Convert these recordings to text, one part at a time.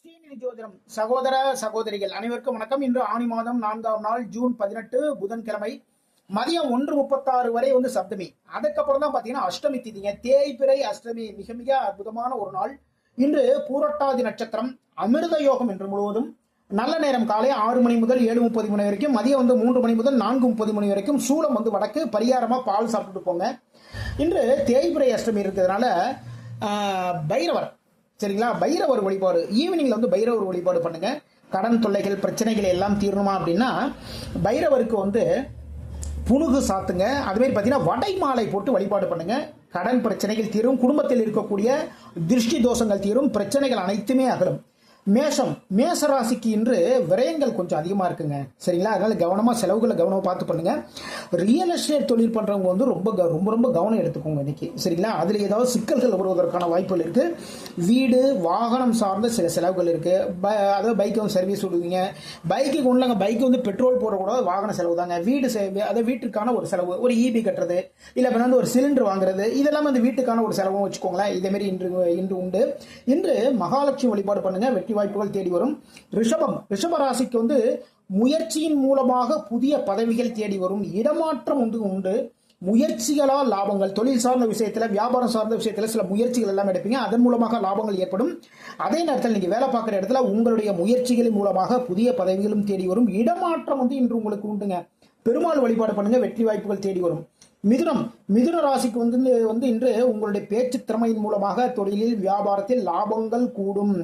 ஸ்ரீநிதி ஜோதிடம் சகோதர சகோதரிகள் அனைவருக்கும் வணக்கம். இன்று ஆணி மாதம் 4ஆம் நாள் ஜூன் 18 புதன்கிழமை மதியம் 1:36 வரை சப்தமி. அதுக்கப்புறம் தான் பாத்தீங்கன்னா அஷ்டமி திதிங்க. தேய்பிறை அஷ்டமி மிக மிக அற்புதமான ஒரு நாள். இன்று பூரட்டாதி நட்சத்திரம், அமிர்த யோகம் என்று முழுவதும் நல்ல நேரம் காலை 6 மணி முதல் 7:30 மணி வரைக்கும், மதியம் 3 மணி முதல் 4:30 மணி வரைக்கும். சூலம் வடக்கு, பரிகாரமா பால் சாப்பிட்டுட்டு போங்க. இன்று தேய்பிறை அஷ்டமி இருக்கிறதுனால பைரவர், சரிங்களா, பைரவர் வழிபாடு ஈவினிங்ல பைரவர் வழிபாடு பண்ணுங்க. கடன் தொல்லைகள் பிரச்சனைகள் எல்லாம் தீரணுமா அப்படின்னா பைரவருக்கு புனுகு சாத்துங்க. அதுமாரி பார்த்தீங்கன்னா வடை மாலை போட்டு வழிபாடு பண்ணுங்க. கடன் பிரச்சனைகள் தீரும், குடும்பத்தில் இருக்கக்கூடிய திருஷ்டி தோஷங்கள் தீரும், பிரச்சனைகள் அனைத்துமே அகலும். மேச ராசிக்கு இன்று விரயங்கள் கொஞ்சம் அதிகமாக இருக்குங்க, சரிங்களா. அதனால கவனமாக செலவுகளை கவனமாக பார்த்து பண்ணுங்க. ரியல் எஸ்டேட் தொழில் பண்ணுறவங்க ரொம்ப கவனம் எடுத்துக்கோங்க இன்னைக்கு, சரிங்களா. அதில் ஏதாவது சிக்கல்கள் வருவதற்கான வாய்ப்புகள் இருக்கு. வீடு வாகனம் சார்ந்த சில செலவுகள் இருக்கு. அதாவது பைக்கு சர்வீஸ் விடுவீங்க, பைக்கு கொண்டாங்க, பைக்கு பெட்ரோல் போடக்கூடாது, வாகன செலவு தாங்க. அதாவது வீட்டுக்கான ஒரு செலவு, ஒரு இபி கட்டுறது, இல்லை ஒரு சிலிண்டர் வாங்குறது, இதெல்லாம் வீட்டுக்கான ஒரு செலவும் வச்சுக்கோங்களேன். இதேமாரி இன்று உண்டு. இன்று மகாலட்சுமி வழிபாடு பண்ணுங்க. வாய்ப்புகள் தேடி வரும். ரிஷப ராசிக்கு முயற்சியின் மூலமாக புதிய பதவிகள் தேடி வரும். இடமாற்றம் உண்டு. முயற்சிகளால் லாபங்கள், தொழில் சார்ந்த விஷயத்துல, வியாபாரம் சார்ந்த விஷயத்துல சில முயற்சிகள் எல்லாம் எடுப்பீங்க. அதன் மூலமாக லாபங்கள் ஏற்படும். அதே நேரத்தில் நீங்க வேலை பார்க்குற இடத்துல உங்களுடைய முயற்சிகளின் மூலமாக புதிய பதவிகளும் தேடி வரும். இடமாற்றம் இன்று உங்களுக்கு உண்டுங்க. பெருமாள் வழிபாடு பண்ணுங்க, வெற்றி வாய்ப்புகள் தேடி வரும். மிதுன ராசிக்கு இன்று உங்களுடைய பேச்சு திறமையின் மூலமாக தொழிலில் வியாபாரத்தில் லாபங்கள் கூடும்.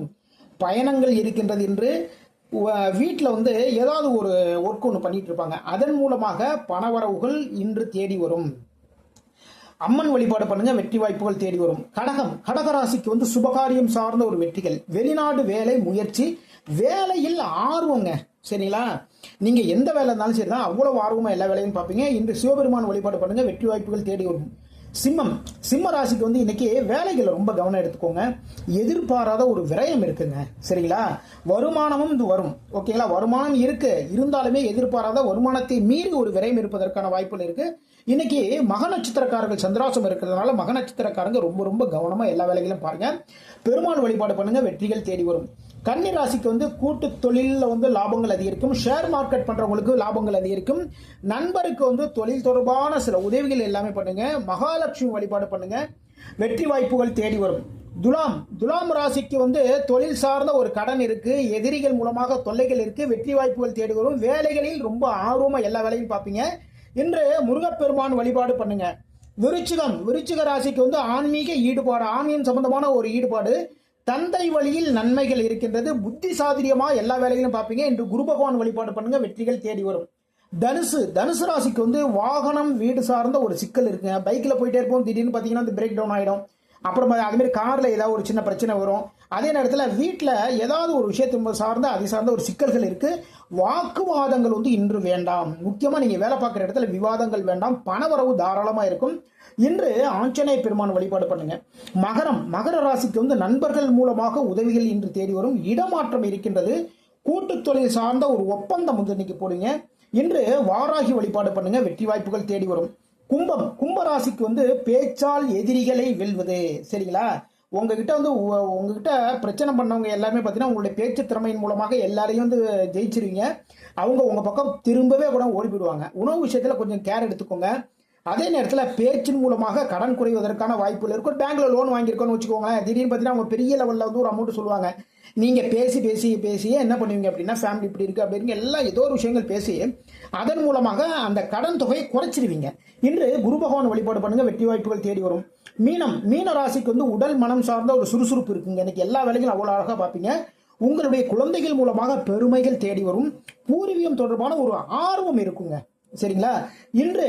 பயணங்கள் இருக்கின்றது. இன்று வீட்டில் ஏதாவது ஒரு ஒர்க் ஒன்று பண்ணிட்டு இருப்பாங்க, அதன் மூலமாக பணவரவுகள் இன்று தேடி வரும். அம்மன் வழிபாடு பண்ணுங்க, வெற்றி வாய்ப்புகள் தேடி வரும். கடகராசிக்கு சுபகாரியம் சார்ந்த ஒரு வெற்றிகள், வெளிநாடு வேலை முயற்சி, வேலையில் ஆர்வங்க, சரிங்களா. நீங்க எந்த வேலை இருந்தாலும் சரிதான், அவ்வளவு ஆர்வமா எல்லா வேலையும் பார்ப்பீங்க. இன்று சிவபெருமான் வழிபாடு பண்ணுங்க, வெற்றி வாய்ப்புகள் தேடி வரும். சிம்ம ராசிக்கு இன்னைக்கு வேலைகளை ரொம்ப கவனம் எடுத்துக்கோங்க. எதிர்பாராத ஒரு விரயம் இருக்குங்க, சரிங்களா. வருமானமும் வரும், ஓகேங்களா. வருமானம் இருக்கு, இருந்தாலுமே எதிர்பாராத வருமானத்தை மீறி ஒரு விரயம் இருப்பதற்கான வாய்ப்புகள் இருக்கு. இன்னைக்கு மக நட்சத்திரக்காரர்கள் சந்திராசம் இருக்கிறதுனால மக நட்சத்திரக்காரங்க ரொம்ப கவனமா எல்லா வேலைகளும் பாருங்க. பெருமாள் வழிபாடு பண்ணுங்க, வெற்றிகள் தேடி வரும். கன்னி ராசிக்கு கூட்டு தொழிலில் லாபங்கள் அதிகரிக்கும். ஷேர் மார்க்கெட் பண்றவங்களுக்கு லாபங்கள் அதிகரிக்கும். நண்பருக்கு தொழில் தொடர்பான சில உதவிகள் எல்லாமே பண்ணுங்க. மகாலட்சுமி வழிபாடு பண்ணுங்க, வெற்றி வாய்ப்புகள் தேடி வரும். துலாம் ராசிக்கு தொழில் சார்ந்த ஒரு கடன் இருக்கு, எதிரிகள் மூலமாக தொல்லைகள் இருக்கு, வெற்றி வாய்ப்புகள் தேடி வரும். வேலைகளில் ரொம்ப ஆர்வமா எல்லா வேலையும் பார்ப்பீங்க. இன்று முருகப்பெருமான் வழிபாடு பண்ணுங்க. விருச்சிக ராசிக்கு ஆன்மீக ஈடுபாடு, ஆன்மீகம் சம்பந்தமான ஒரு ஈடுபாடு, தந்தை வழியில் நன்மைகள் இருக்கின்றது. புத்தி சாதுரியமா எல்லா வேலைகளும் பார்ப்பீங்க. இன்று குரு பகவான் வழிபாடு பண்ணுங்க, வெற்றிகள் தேடி வரும். தனுசு ராசிக்கு வாகனம் வீடு சார்ந்த ஒரு சிக்கல் இருக்குங்க. பைக்ல போயிட்டே இருப்போம், திடீர்னு பாத்தீங்கன்னா பிரேக் டவுன் ஆயிடும். அப்புறம் அதே மாதிரி கார்ல ஏதாவது ஒரு சின்ன பிரச்சனை வரும். அதே நேரத்தில் வீட்டில் ஏதாவது ஒரு விஷயத்தை சார்ந்த அதை சார்ந்த ஒரு சிக்கல்கள் இருக்கு. வாக்குவாதங்கள் இன்று வேண்டாம். முக்கியமா நீங்க வேலை பார்க்குற இடத்துல விவாதங்கள் வேண்டாம். பணவரவு தாராளமா இருக்கும். இன்று ஆஞ்சநேய பெருமான் வழிபாடு பண்ணுங்க. மகர ராசிக்கு நண்பர்கள் மூலமாக உதவிகள் இன்று தேடி வரும். இடமாற்றம் இருக்கின்றது. கூட்டு தொழில் சார்ந்த ஒரு ஒப்பந்தம் இன்னைக்கு போடுங்க. இன்று வாராகி வழிபாடு பண்ணுங்க, வெற்றி வாய்ப்புகள் தேடி வரும். கும்ப ராசிக்கு பேச்சால் எதிரிகளை வெல்வது, சரிங்களா. உங்ககிட்ட பிரச்சனை பண்ணவங்க எல்லாமே பார்த்தீங்கன்னா உங்களுடைய பேச்சு திறமையின் மூலமாக எல்லாரையும் ஜெயிச்சிருவீங்க. அவங்க உங்க பக்கம் திரும்பவே கூட ஓடி போயிடுவாங்க. உணவு விஷயத்துல கொஞ்சம் கேர் எடுத்துக்கோங்க. அதே நேரத்தில் பேச்சின் மூலமாக கடன் குறைவதற்கான வாய்ப்புகள் இருக்கும். பேங்க்ல லோன் வாங்கியிருக்கோன்னு வச்சுக்கோங்களேன், திடீர்னு பார்த்தீங்கன்னா அவங்க பெரிய லெவலில் ஒரு அமௌண்ட் சொல்லுவாங்க. நீங்க பேசியே என்ன பண்ணுவீங்க அப்படின்னா, ஃபேமிலி இப்படி இருக்கு அப்படி இருக்கு எல்லாம் ஏதோ ஒரு விஷயங்கள் பேசி அதன் மூலமாக அந்த கடன் தொகையை குறைச்சிருவீங்க. இன்று குரு பகவான் வழிபாடு பண்ணுங்க, வெற்றி வாய்ப்புகள் தேடி வரும். மீன ராசிக்கு உடல் மனம் சார்ந்த ஒரு சுறுசுறுப்பு இருக்குங்க. இன்னைக்கு எல்லா வேலைகளும் அவ்வளவு அழகா பார்ப்பீங்க. உங்களுடைய குழந்தைகள் மூலமாக பெருமைகள் தேடி வரும். பூர்வீகம் தொடர்பான ஒரு ஆர்வம் இருக்குங்க, சரிங்களா. இன்று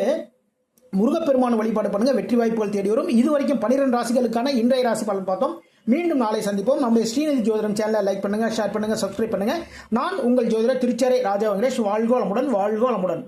முருகப்பெருமான் வழிபாடு பண்ணுங்க, வெற்றி வாய்ப்புகள் தேடி வரும். இதுவரைக்கும் 12 ராசிகளுக்கான இன்றைய ராசி பலன் பார்த்தோம். மீண்டும் நாளை சந்திப்போம். நம்முடைய ஸ்ரீநிதி ஜோதிடம் சேனலை லைக் பண்ணுங்க, ஷேர் பண்ணுங்க, சப்ஸ்கிரைப் பண்ணுங்க. நான் உங்கள் ஜோதிடர் திருச்சேரை ராஜா வெங்கடேஷ். வாழ்க வளமுடன்.